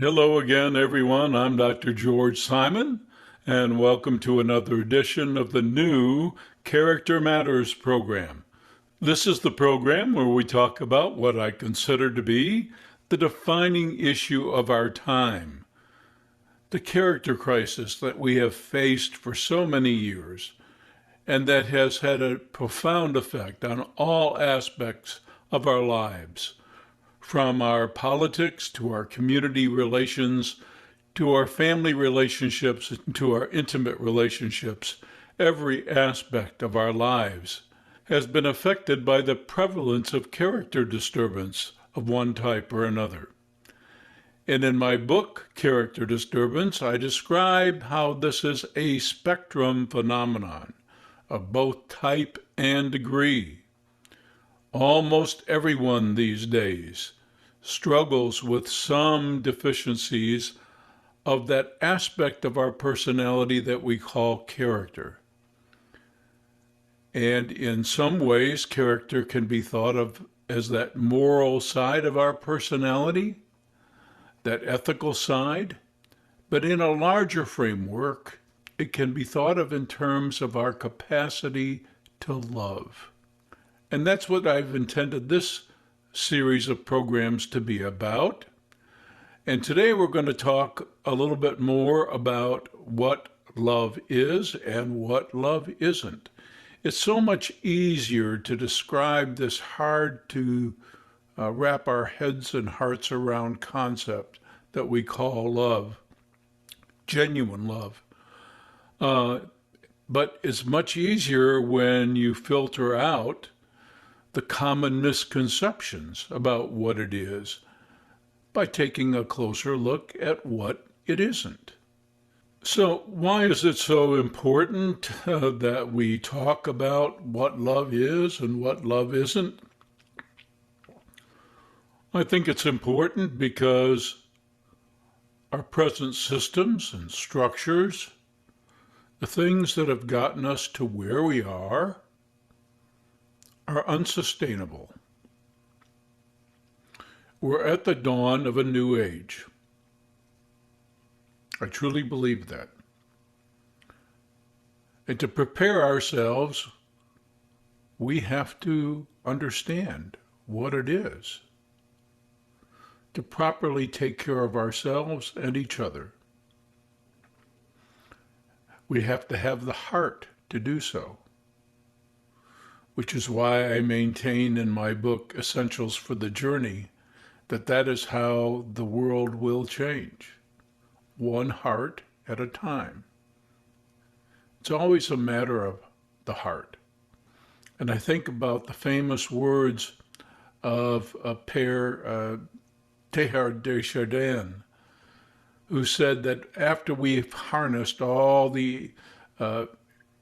Hello again, everyone. I'm Dr. George Simon, and welcome to another edition of the new Character Matters program. This is the program where we talk about what I consider to be the defining issue of our time, the character crisis that we have faced for so many years, and that has had a profound effect on all aspects of our lives, from our politics to our community relations to our family relationships to our intimate relationships. Every aspect of our lives has been affected by the prevalence of character disturbance of one type or another. And in my book, Character Disturbance, I describe how this is a spectrum phenomenon of both type and degree. Almost everyone these days struggles with some deficiencies of that aspect of our personality that we call character. And in some ways, character can be thought of as that moral side of our personality, that ethical side. But in a larger framework, it can be thought of in terms of our capacity to love. And that's what I've intended this series of programs to be about. And today we're going to talk a little bit more about what love is and what love isn't. It's so much easier to describe this hard to wrap our heads and hearts around concept that we call love, genuine love. But it's much easier when you filter out the common misconceptions about what it is by taking a closer look at what it isn't. So, why is it so important that we talk about what love is and what love isn't? I think it's important because our present systems and structures, the things that have gotten us to where we are unsustainable. We're at the dawn of a new age. I truly believe that. And to prepare ourselves, we have to understand what it is to properly take care of ourselves and each other. We have to have the heart to do so, which is why I maintain in my book, Essentials for the Journey, that is how the world will change, one heart at a time. It's always a matter of the heart. And I think about the famous words of a pair, Teilhard de Chardin, who said that after we've harnessed all the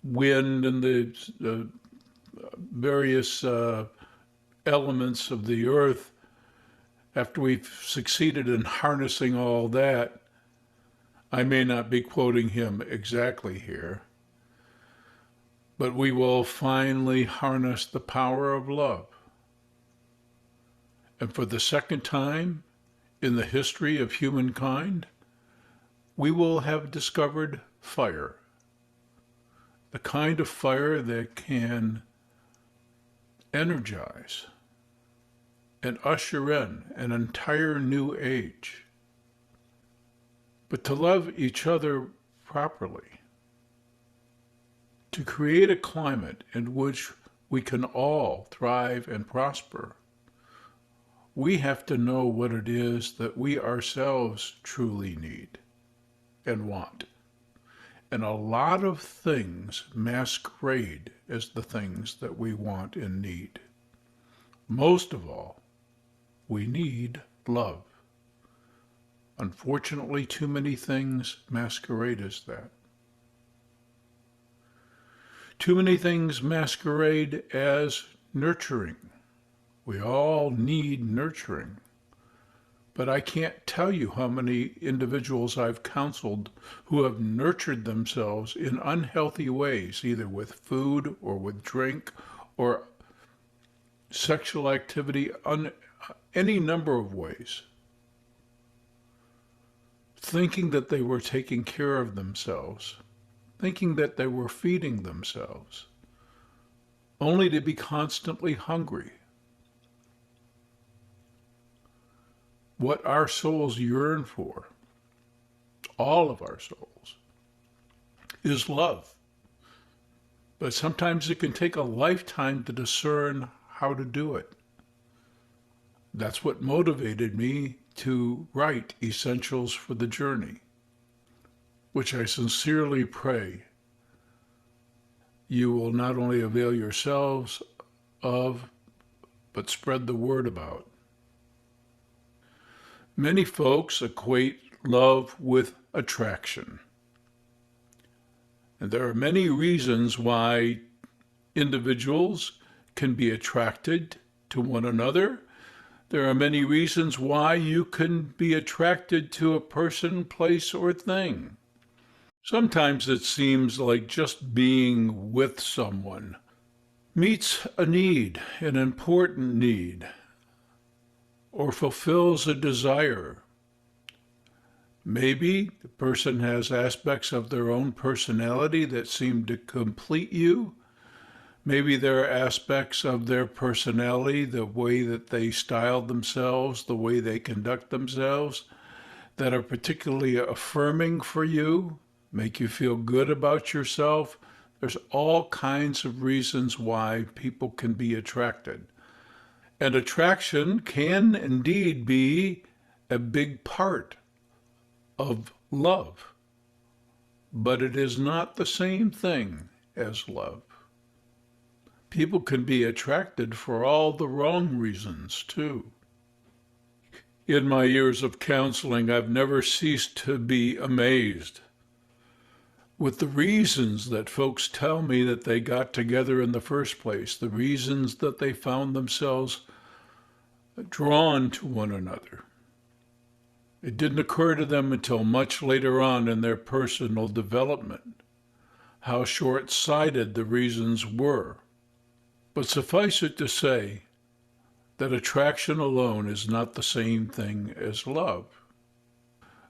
wind and the various elements of the earth, after we've succeeded in harnessing all that, I may not be quoting him exactly here, but we will finally harness the power of love. And for the second time in the history of humankind, we will have discovered fire, the kind of fire that can energize and usher in an entire new age. But to love each other properly, to create a climate in which we can all thrive and prosper, we have to know what it is that we ourselves truly need and want. And a lot of things masquerade as the things that we want and need. Most of all, we need love. Unfortunately, too many things masquerade as that. Too many things masquerade as nurturing. We all need nurturing. But I can't tell you how many individuals I've counseled who have nurtured themselves in unhealthy ways, either with food or with drink or sexual activity, any number of ways. thinking that they were taking care of themselves, thinking that they were feeding themselves, only to be constantly hungry. What our souls yearn for, all of our souls, is love. But sometimes it can take a lifetime to discern how to do it. That's what motivated me to write Essentials for the Journey, which I sincerely pray you will not only avail yourselves of, but spread the word about. Many folks equate love with attraction. And there are many reasons why individuals can be attracted to one another. There are many reasons why you can be attracted to a person, place, or thing. Sometimes it seems like just being with someone meets a need, an important need, or fulfills a desire. Maybe the person has aspects of their own personality that seem to complete you. Maybe there are aspects of their personality, the way that they style themselves, the way they conduct themselves, that are particularly affirming for you, make you feel good about yourself. There's all kinds of reasons why people can be attracted. And attraction can indeed be a big part of love, but it is not the same thing as love. People can be attracted for all the wrong reasons, too. In my years of counseling, I've never ceased to be amazed with the reasons that folks tell me that they got together in the first place, the reasons that they found themselves drawn to one another. It didn't occur to them until much later on in their personal development how short-sighted the reasons were. But suffice it to say that attraction alone is not the same thing as love.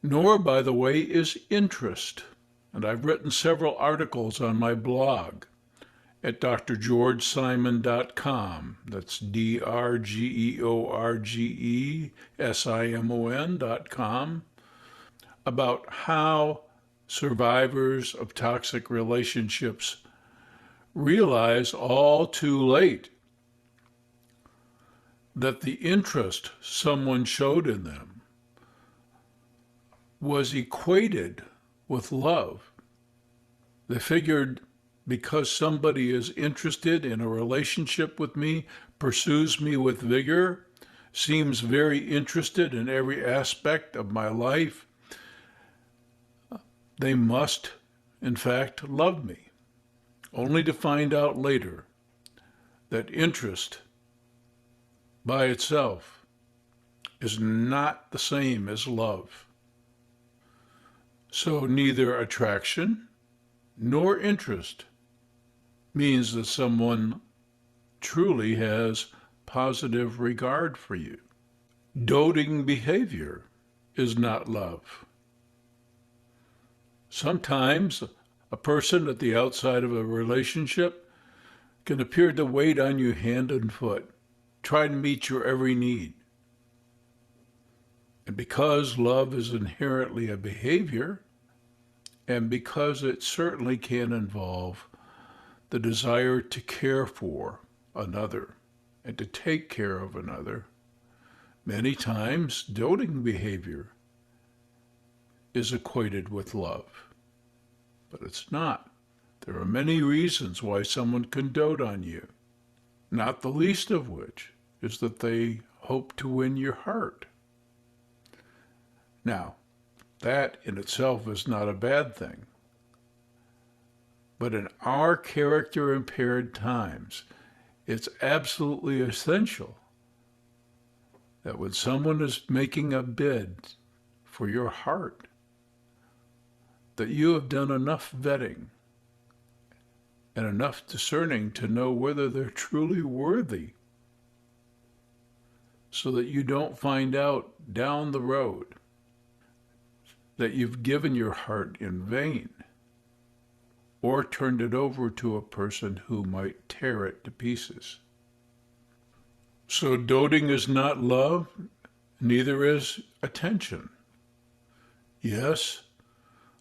Nor, by the way, is interest. And I've written several articles on my blog at drgeorgesimon.com. That's drgeorgesimon.com, about how survivors of toxic relationships realize all too late that the interest someone showed in them was equated with love. They figured because somebody is interested in a relationship with me, pursues me with vigor, seems very interested in every aspect of my life, they must, in fact, love me, only to find out later that interest by itself is not the same as love. So neither attraction nor interest means that someone truly has positive regard for you. Doting behavior is not love. Sometimes a person at the outside of a relationship can appear to wait on you hand and foot, try to meet your every need. And because love is inherently a behavior, and because it certainly can involve the desire to care for another and to take care of another, many times doting behavior is equated with love. But it's not. There are many reasons why someone can dote on you, not the least of which is that they hope to win your heart. Now, that in itself is not a bad thing. But in our character-impaired times, it's absolutely essential that when someone is making a bid for your heart, that you have done enough vetting and enough discerning to know whether they're truly worthy, so that you don't find out down the road that you've given your heart in vain or turned it over to a person who might tear it to pieces. So doting is not love, neither is attention. Yes,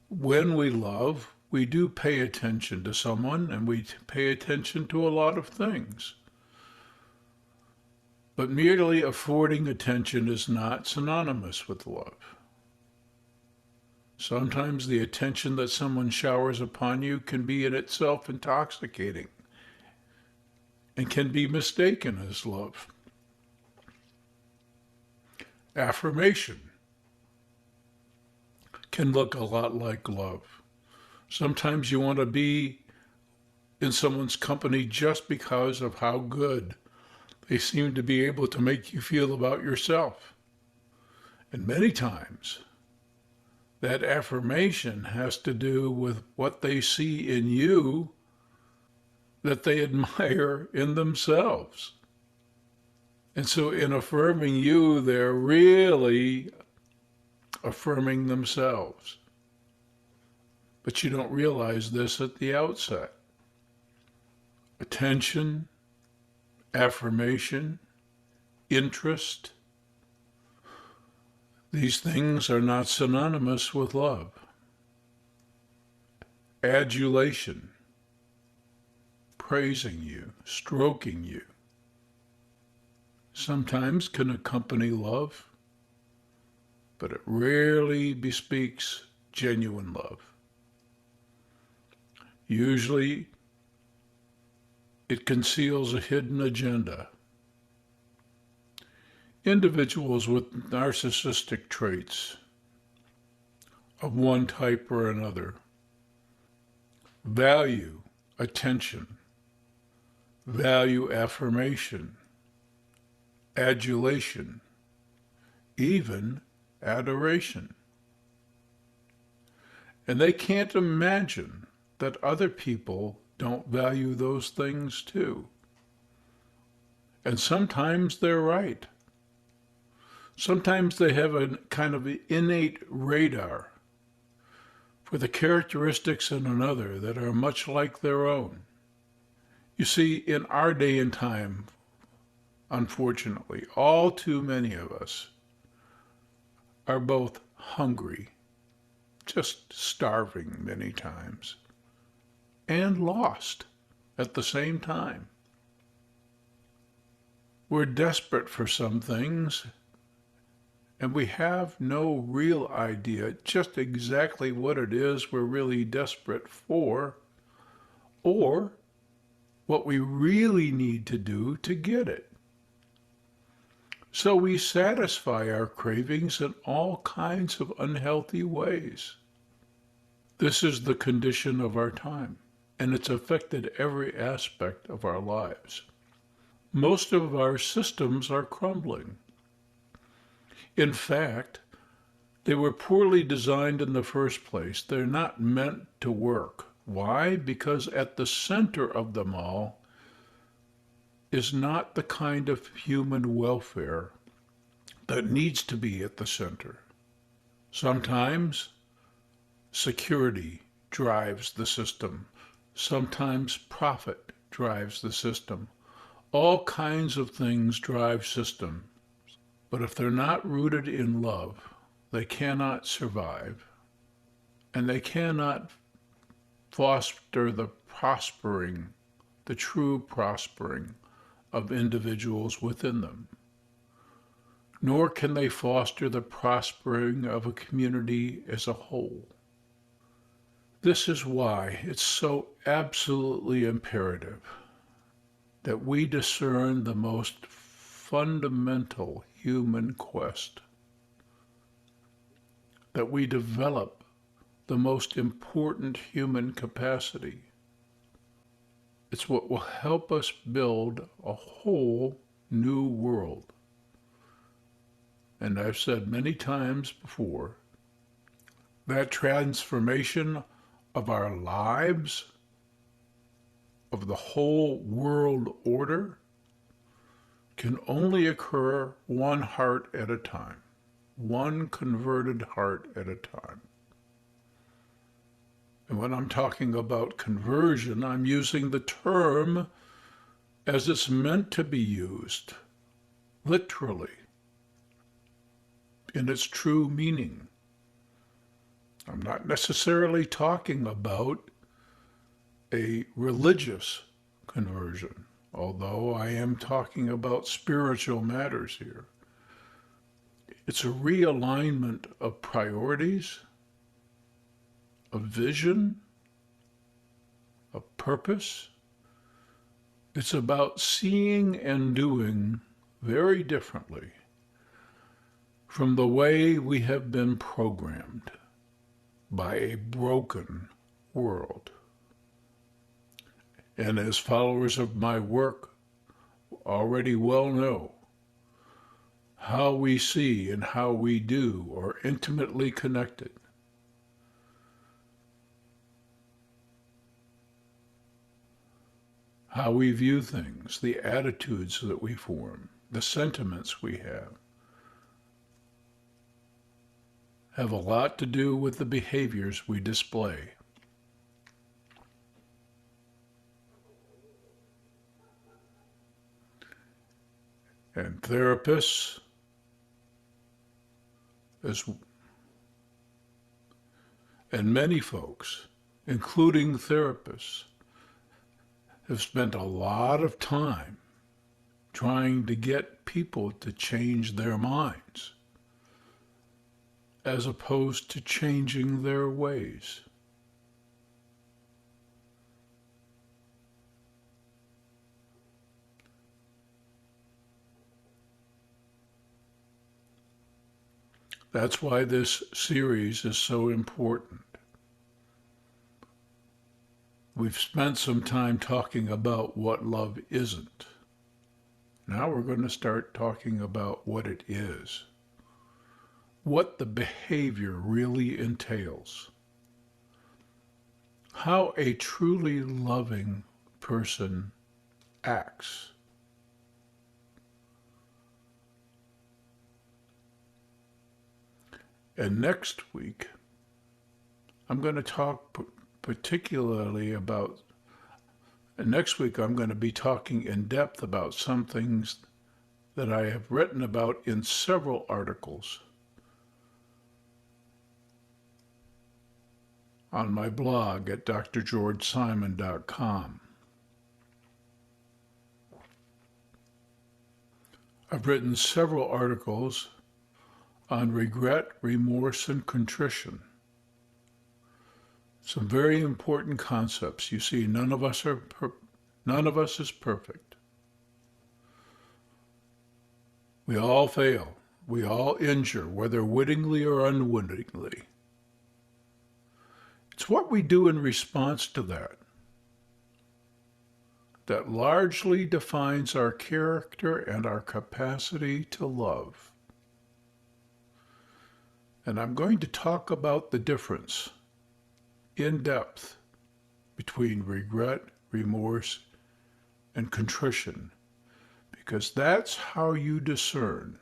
when we love, we do pay attention to someone and we pay attention to a lot of things. But merely affording attention is not synonymous with love. Sometimes the attention that someone showers upon you can be in itself intoxicating and can be mistaken as love. Affirmation can look a lot like love. Sometimes you want to be in someone's company just because of how good they seem to be able to make you feel about yourself. And many times, that affirmation has to do with what they see in you that they admire in themselves. And so in affirming you, they're really affirming themselves. But you don't realize this at the outset. Attention, affirmation, interest, these things are not synonymous with love. Adulation, praising you, stroking you, sometimes can accompany love, but it rarely bespeaks genuine love. Usually, it conceals a hidden agenda. Individuals with narcissistic traits of one type or another value attention, value affirmation, adulation, even adoration. And they can't imagine that other people don't value those things too. And sometimes they're right. Sometimes they have a kind of innate radar for the characteristics in another that are much like their own. You see, in our day and time, unfortunately, all too many of us are both hungry, just starving many times, and lost at the same time. We're desperate for some things, and we have no real idea just exactly what it is we're really desperate for, or what we really need to do to get it. So we satisfy our cravings in all kinds of unhealthy ways. This is the condition of our time, and it's affected every aspect of our lives. Most of our systems are crumbling. In fact, they were poorly designed in the first place. They're not meant to work. Why? Because at the center of them all is not the kind of human welfare that needs to be at the center. Sometimes security drives the system. Sometimes profit drives the system. All kinds of things drive systems. But if they're not rooted in love, they cannot survive, and they cannot foster the prospering, the true prospering of individuals within them. Nor can they foster the prospering of a community as a whole. This is why it's so absolutely imperative that we discern the most fundamental human quest, that we develop the most important human capacity. It's what will help us build a whole new world. And I've said many times before, that transformation of our lives, of the whole world order, can only occur one heart at a time. one converted heart at a time. And when I'm talking about conversion, I'm using the term as it's meant to be used, literally, in its true meaning. I'm not necessarily talking about a religious conversion, although I am talking about spiritual matters here. It's a realignment of priorities, of vision, of purpose. It's about seeing and doing very differently from the way we have been programmed by a broken world. And as followers of my work already well know, how we see and how we do are intimately connected. How we view things, the attitudes that we form, the sentiments we have a lot to do with the behaviors we display. And therapists, and many folks, including therapists, have spent a lot of time trying to get people to change their minds as opposed to changing their ways. That's why this series is so important. We've spent some time talking about what love isn't. Now we're going to start talking about what it is, what the behavior really entails, how a truly loving person acts. And next week, I'm going to talk particularly about, and next week I'm going to be talking in depth about some things that I have written about in several articles on my blog at drgeorgesimon.com. I've written several articles on regret, remorse, and contrition. Some very important concepts. You see, none of us is perfect. We all fail. We all injure, whether wittingly or unwittingly. It's what we do in response to that largely defines our character and our capacity to love. And I'm going to talk about the difference in depth between regret, remorse, and contrition, because that's how you discern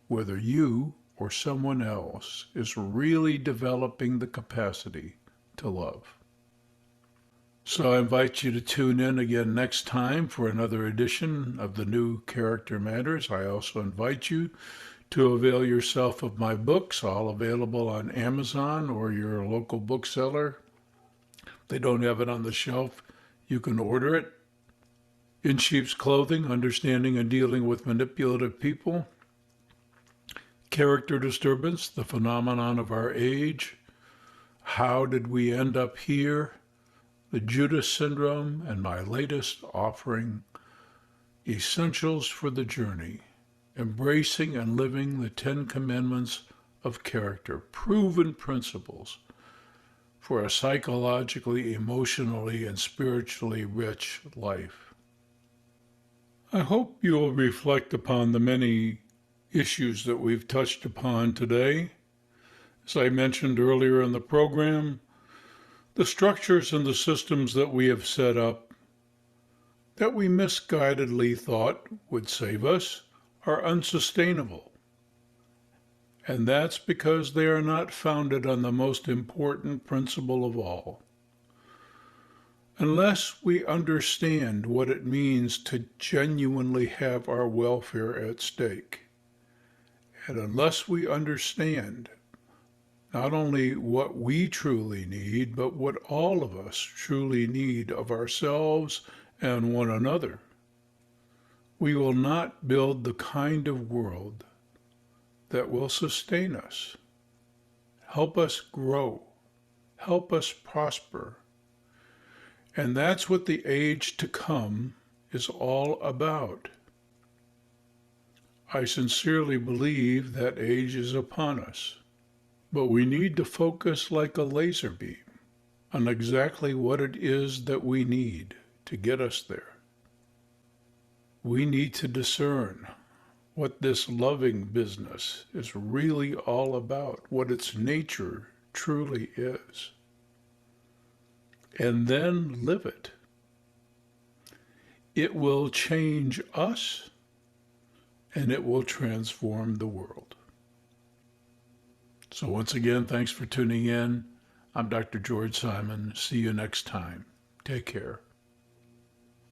whether you or someone else is really developing the capacity to love. So I invite you to tune in again next time for another edition of the New Character Matters. I also invite you to avail yourself of my books, all available on Amazon or your local bookseller. If they don't have it on the shelf, you can order it. In Sheep's Clothing, Understanding and Dealing with Manipulative People. Character Disturbance, the Phenomenon of Our Age. How Did We End Up Here? The Judas Syndrome, and my latest offering, Essentials for the Journey. Embracing and living the 10 Commandments of Character, proven principles for a psychologically, emotionally, and spiritually rich life. I hope you will reflect upon the many issues that we've touched upon today. As I mentioned earlier in the program, the structures and the systems that we have set up that we misguidedly thought would save us are unsustainable. And that's because they are not founded on the most important principle of all. Unless we understand what it means to genuinely have our welfare at stake, and unless we understand not only what we truly need, but what all of us truly need of ourselves and one another, we will not build the kind of world that will sustain us, help us grow, help us prosper. And that's what the age to come is all about. I sincerely believe that age is upon us, but we need to focus like a laser beam on exactly what it is that we need to get us there. We need to discern what this loving business is really all about, what its nature truly is, and then live it. It will change us, and it will transform the world. So once again, thanks for tuning in. I'm Dr. George Simon. See you next time. Take care.